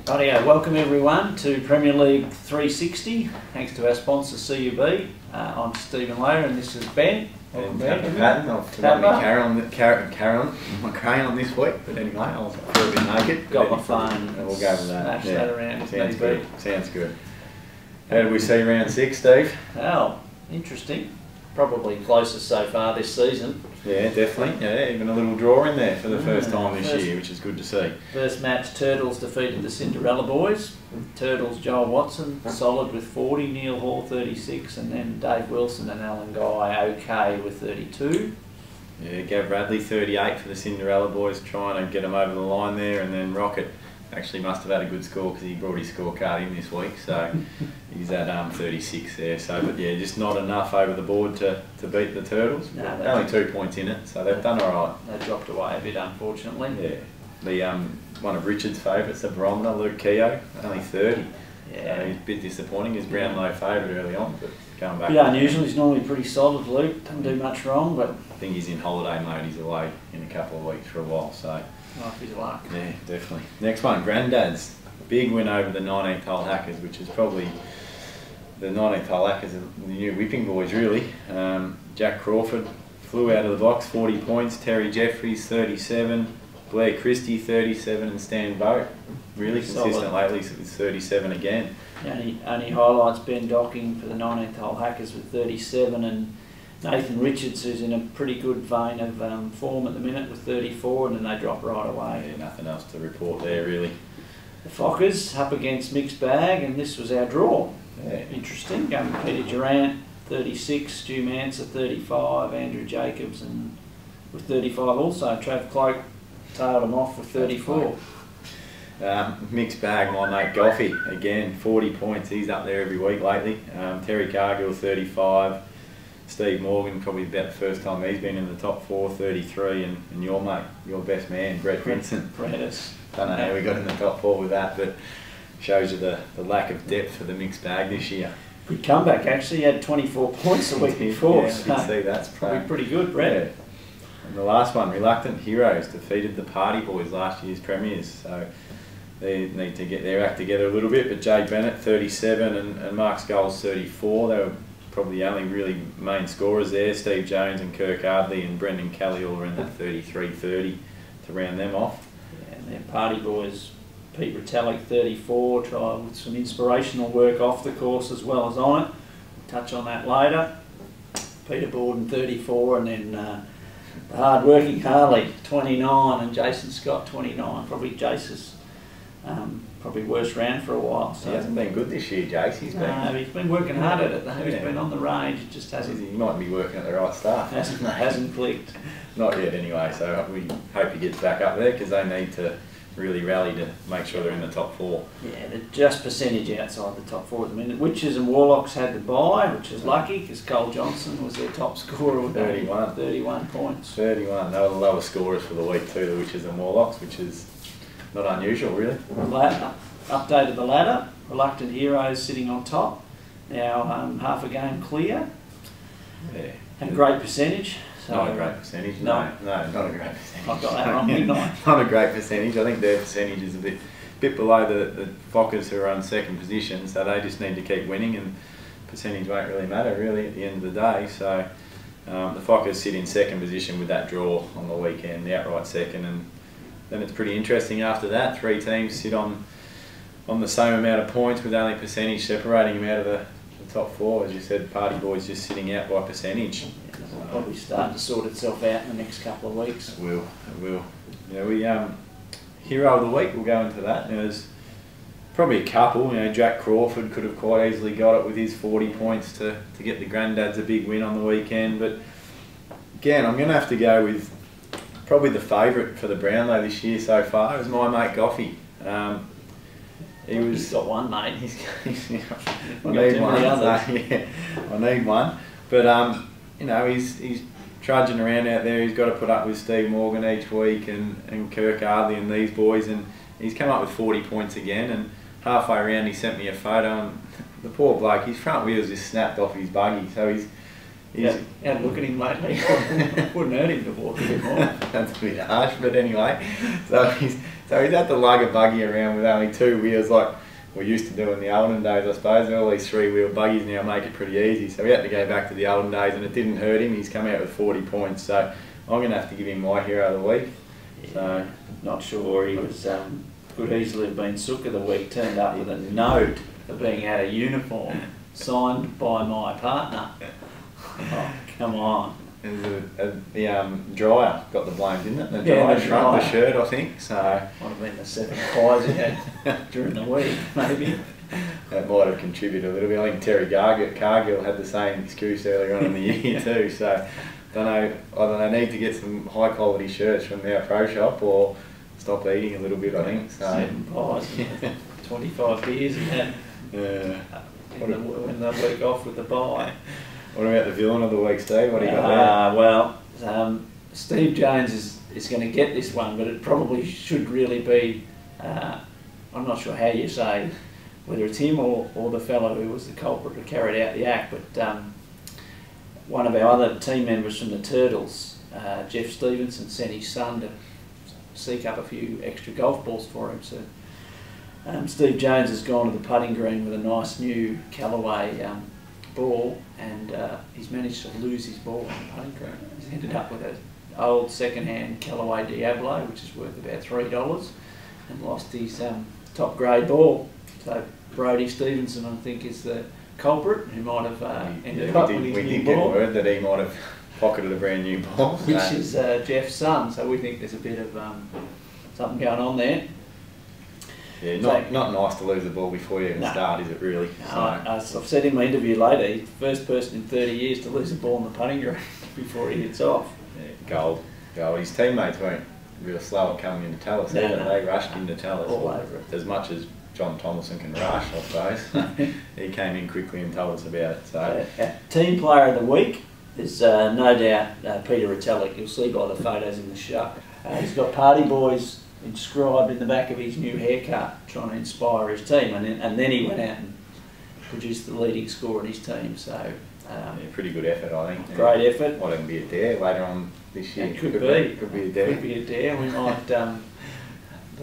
Rightio, welcome everyone to Premier League 360. Thanks to our sponsor CUB. I'm Stephen Layer and this is Ben. And Patton, I've forgotten my crayon on this week, but anyway, I'll feel a bit naked. Got my phone and we'll go with that. Smash that around. Sounds good. Sounds good. How did we see round 6, Steve? Oh, interesting. Probably closest so far this season. Yeah, definitely. Yeah, even a little draw in there for the first time this year, which is good to see. First match, Turtles defeated the Cinderella Boys. Turtles, Joel Watson, solid with 40, Neil Hall 36, and then Dave Wilson and Alan Guy okay with 32. Yeah, Gav Radley 38 for the Cinderella Boys, trying to get them over the line there, and then Rocket actually must have had a good score because he brought his scorecard in this week, so he's at 36 there. So, but yeah, just not enough over the board to beat the Turtles. No, only 2 points in it, so they've done all right. They dropped away a bit, unfortunately. Yeah, the one of Richard's favourites, the barometer, Luke Keogh, only 30. Yeah, so he's a bit disappointing. He's Brownlow favourite early on, but going back. Yeah, unusual. He's normally pretty solid, Luke. Doesn't do much wrong, but I think he's in holiday mode. He's away in a couple of weeks for a while, so. off his luck. Yeah, definitely. Next one, Grandad's. Big win over the 19th hole Hackers, which is probably the 19th hole Hackers, the new whipping boys, really. Jack Crawford flew out of the box, 40 points. Terry Jeffries, 37. Blair Christie, 37. And Stan Boat, really consistent lately, with 37 again. Only highlights Ben Docking for the 19th hole Hackers with 37, and Nathan Richards, who's in a pretty good vein of form at the minute with 34, and then they drop right away. Yeah, nothing else to report there, really. The Fockers up against Mixed Bag, and this was our draw. Yeah. Interesting. Peter Durant, 36, Stu Manser, 35, Andrew Jacobs, and with 35 also. Trav Cloak tailed him off with 34. Mixed bag, my mate Goffey, again, 40 points. He's up there every week lately. Terry Cargill, 35. Steve Morgan, probably about the first time he's been in the top 4, 33, and your mate, your best man, Brett Vincent. Don't know how we got in the top 4 with that, but shows you the lack of depth for the mixed bag this year. Good comeback actually, he had 24 points the week before. Yeah, I did see that's probably pretty good, Brett. Yeah. And the last one, Reluctant Heroes, defeated the Party Boys, last year's premiers, so they need to get their act together a little bit, but Jay Bennett, 37, and Mark Skulls, 34. They were probably the only really main scorers there. Steve Jones and Kirk Ardley and Brendan Kelly all around that 33-30 to round them off. Yeah, and their Party Boys, Pete Retallick, 34, try with some inspirational work off the course as well as on it. We'll touch on that later. Peter Borden, 34, and then the hard-working Harley, 29, and Jason Scott, 29. Probably Jace's probably worst round for a while. So he hasn't been good this year, Jace. He's been working hard at it though. He's been on the range. It just hasn't. He might be working at the right stuff. Hasn't clicked. Not yet, anyway. So we hope he gets back up there because they need to really rally to make sure they're in the top 4. Yeah, they're just percentage outside the top 4 at the minute. Witches and Warlocks had the bye, which is lucky because Cole Johnson was their top scorer with 31 points. 31. They were the lowest scorers for the week too, the Witches and Warlocks, which is not unusual, really. Updated the ladder. Reluctant Heroes sitting on top. Now half a game clear. Yeah. And great percentage. So not a great percentage. No, not a great percentage. I've got that wrong, didn't I? Not a great percentage. I think their percentage is a bit below the Fockers who are on second position, so they just need to keep winning, and percentage won't really matter really at the end of the day. So the Fockers sit in second position with that draw on the weekend, the outright second, and then it's pretty interesting after that. 3 teams sit on the same amount of points with only percentage separating them out of the top 4. As you said, Party Boys just sitting out by percentage. Yeah, it'll probably start to sort itself out in the next couple of weeks. It will. Yeah, Hero of the Week, we'll go into that. There's probably a couple. Jack Crawford could have quite easily got it with his 40 points to get the Granddads a big win on the weekend. But again, I'm going to have to go with probably the favourite for the Brownlow this year so far is my mate Goffey. He's got one, mate. I need one. I need one. But he's trudging around out there. He's got to put up with Steve Morgan each week and Kirk Ardley and these boys, and he's come up with 40 points again. And halfway around, he sent me a photo, and the poor bloke, his front wheels just snapped off his buggy, so Yeah, had a look at him lately. Wouldn't hurt him to walk a bit more. That's a bit harsh, but anyway. So he's had to lug a buggy around with only 2 wheels like we used to do in the olden days, I suppose. All these 3-wheel buggies now make it pretty easy. So we had to go back to the olden days, and it didn't hurt him. He's come out with 40 points. So I'm going to have to give him my hero of the week. Yeah, So not sure. He was could easily have been Sook of the Week. Turned up with a note of being out of uniform, signed by my partner. Oh, come on. The dryer got the blame, didn't it? The Yeah, dryer the shrunk the dryer. shirt, I think. So Might have been the 7 pies he had during the week, maybe. that might have contributed a little bit. I think Terry Cargill had the same excuse earlier on in the year too. So I don't know. I need to get some high quality shirts from our pro shop or stop eating a little bit. I think so. 7 pies, 25 beers he had when they week off with the bye. What about the villain of the week, Steve? What do you got there? Well, Steve Jones is going to get this one, but it probably should really be, I'm not sure how you say, whether it's him or the fellow who was the culprit who carried out the act, but one of our other team members from the Turtles, Jeff Stevenson, sent his son to seek up a few extra golf balls for him. So Steve Jones has gone to the putting green with a nice new Callaway ball, and he's managed to lose his ball on the putting green. He's ended up with an old second-hand Callaway Diablo, which is worth about $3, and lost his top grade ball. So Brody Stevenson, I think, is the culprit who might have ended up with his we new did get ball, word that he might have pocketed a brand new ball. which is Jeff's son. So we think there's a bit of something going on there. Yeah, So- not nice to lose the ball before you even No. start, is it really? As I've said in my interview later, he's the first person in 30 years to lose a ball in the putting green before he hits off. Yeah, gold. His teammates weren't real slow at coming in to tell us No, either. no. They rushed in to tell us. All over it. As much as John Thomason can rush, I suppose. He came in quickly and told us about it. So Our team player of the week is no doubt Peter Retallick. You'll see by the photos in the shop. He's got Party Boys inscribed in the back of his new haircut, trying to inspire his team, and then he went out and produced the leading score in his team. So yeah, pretty good effort, I think. great effort. Might even be a dare later on this year. It could be. Could be a dare. Could be a dare. We might. The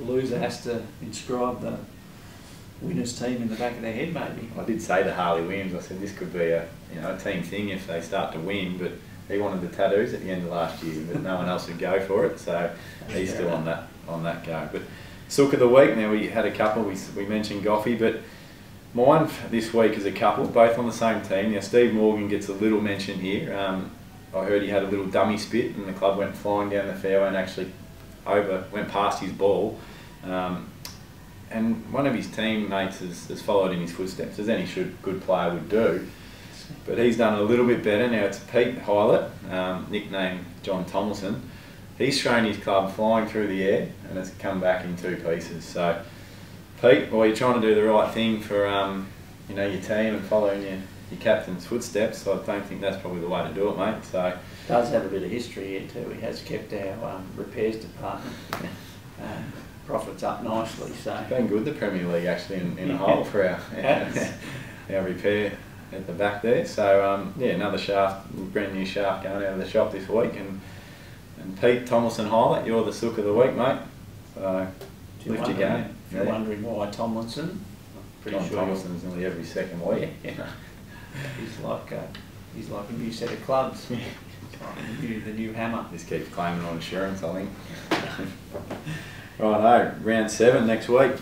loser has to inscribe the winner's team in the back of their head, maybe. I did say to Harley Williams, I said this could be a team thing if they start to win, but he wanted the tattoos at the end of last year, but no one else would go for it, so he's still on that go. But Sook of the week, now we had a couple, we mentioned Goffey, but mine this week is a couple, both on the same team. Now Steve Morgan gets a little mention here. I heard he had a little dummy spit and the club went flying down the fairway and actually went past his ball. And one of his teammates has followed in his footsteps, as any good player would do. But he's done a little bit better. Now it's Pete Hylett, nicknamed John Tomlinson. He's thrown his club flying through the air and has come back in 2 pieces. So Pete, well, you're trying to do the right thing for your team and following your captain's footsteps. So I don't think that's probably the way to do it, mate. So Does have a bit of history here too. He has kept our repairs department profits up nicely. So it's been good, the Premier League actually in a whole for our repair at the back there. So another brand new shaft going out of the shop this week. And Pete Tomlinson Hylett, you're the Sook of the week, mate. So lift your game. If you're wondering why Tomlinson, I'm pretty John sure Tomlinson's nearly every second week. Yeah. he's like a new set of clubs. Like the new hammer. Just keeps claiming on insurance, I think. Righto, round 7 next week.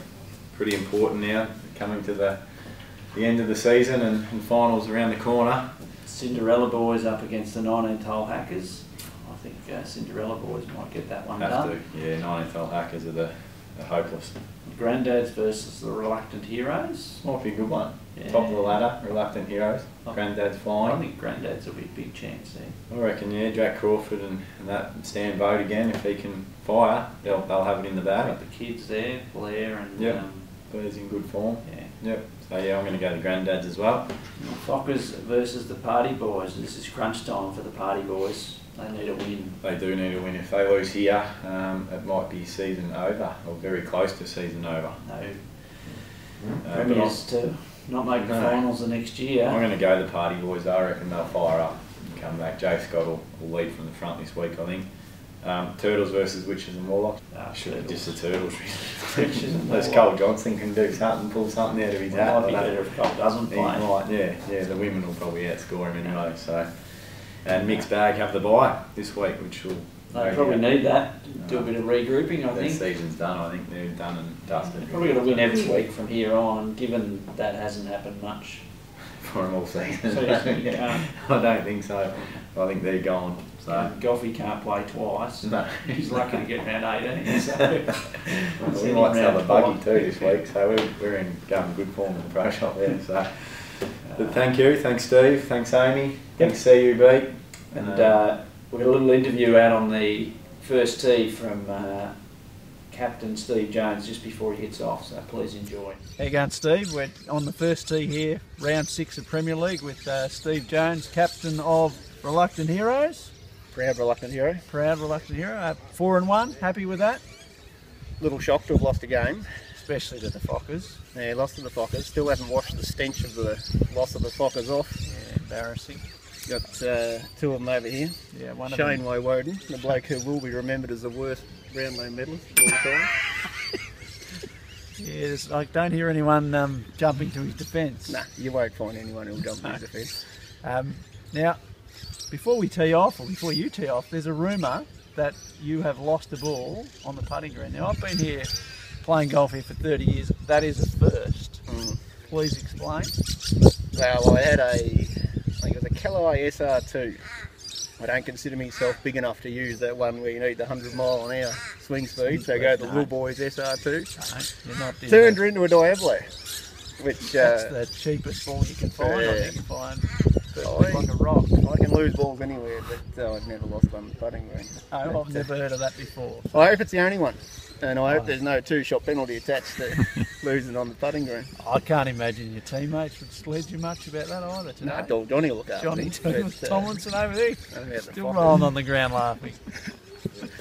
Pretty important now, coming to the end of the season and finals around the corner. Cinderella Boys up against the 19th hole Hackers. I think Cinderella Boys might get that one Have done. to, yeah. 19th hole Hackers are the hopeless. Granddads versus the Reluctant Heroes. Might be a good one. Yeah. Top of the ladder, Reluctant Heroes. Granddad's I flying. think Granddads will be a big chance there. I reckon, yeah, Jack Crawford and that Stan Boat again, if he can fire, they'll have it in the bag. Got the kids there, Blair and Yep. Blair's in good form. yeah. Yep. So yeah, I'm going to go to Granddads as well. Fockers versus the Party Boys. This is crunch time for the Party Boys. They need a win. They do need a win. If they lose here, it might be season over, or very close to season over. No But premiers to not make the No. finals the next year. I'm going to go the Party Boys. I reckon they'll fire up. come back. Joe Scott will lead from the front this week, I think. Turtles versus Witches and Warlocks. Just the Turtles, really. Unless Cole Johnson can do something, pull something out of his hat. Might be better if Cole doesn't play. Yeah, the women will probably outscore him anyway. So, and Mixed Bag have the bye this week, which will. They probably need that. Do a bit of regrouping, I think. Their season's done. I think they're done and dusted. Probably got to win every week from here on, given that hasn't happened much for them all season. So I don't think so. I think they're gone. So Goffey can't play twice. No. He's lucky to get round 18. So we might sell the buggy too this week, so we're in going good form in the pro shop there. So, but thank you, thanks Steve, thanks Amy, thanks CUB, and we got a little interview out on the first tee from Captain Steve Jones just before he hits off, so please enjoy. How you going, Steve? We're on the first tee here, round 6 of Premier League with Steve Jones, captain of Reluctant Heroes. Proud Reluctant Hero. Proud Reluctant Hero. 4-1, happy with that? Little shock to have lost a game. Especially to the Fockers. Yeah, lost to the Fockers. Still haven't washed the stench of the loss of the Fockers off. Yeah, embarrassing. Got 2 of them over here. Yeah, one Shane of them. Woden, the bloke who will be remembered as the worst Brownlow medalist of all time. Yes, I don't hear anyone jumping to his defence. Nah, you won't find anyone who'll jump to his defence. Now, before we tee off, or before you tee off, there's a rumour that you have lost a ball on the putting green. Now, I've been here playing golf here for 30 years. That is a first. Please explain. Well, I had I think it was a Callaway SR2. I don't consider myself big enough to use that one where you need the 100 mile an hour swing speed, so go to the Little Boys SR2. No, you're not doing Turned that. her into a Diablo, which... That's the cheapest ball you can find, I think, you find. I- Like a rock. I can lose balls anywhere, but I've never lost one putting green. Oh, I've never heard of that before. I hope it's the only one, and I hope there's no 2-shot penalty attached to losing on the putting green. I can't imagine your teammates would sledge you much about that either today. No, Johnny will look after Johnny me. Tomlinson over there, About the still Fockers. rolling on the ground laughing.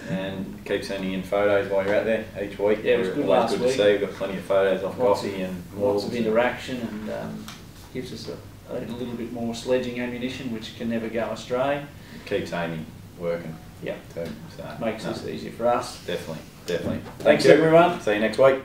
and keep sending in photos while you're out there each week. Yeah, it was good Always last good week. to see. We've got plenty of photos off Lots Gossy and Lots Walls. of interaction and gives us a little bit more sledging ammunition, which can never go astray. Keeps Amy working. Yeah. Too. So Makes this easier for us. definitely. Thanks everyone. See you next week.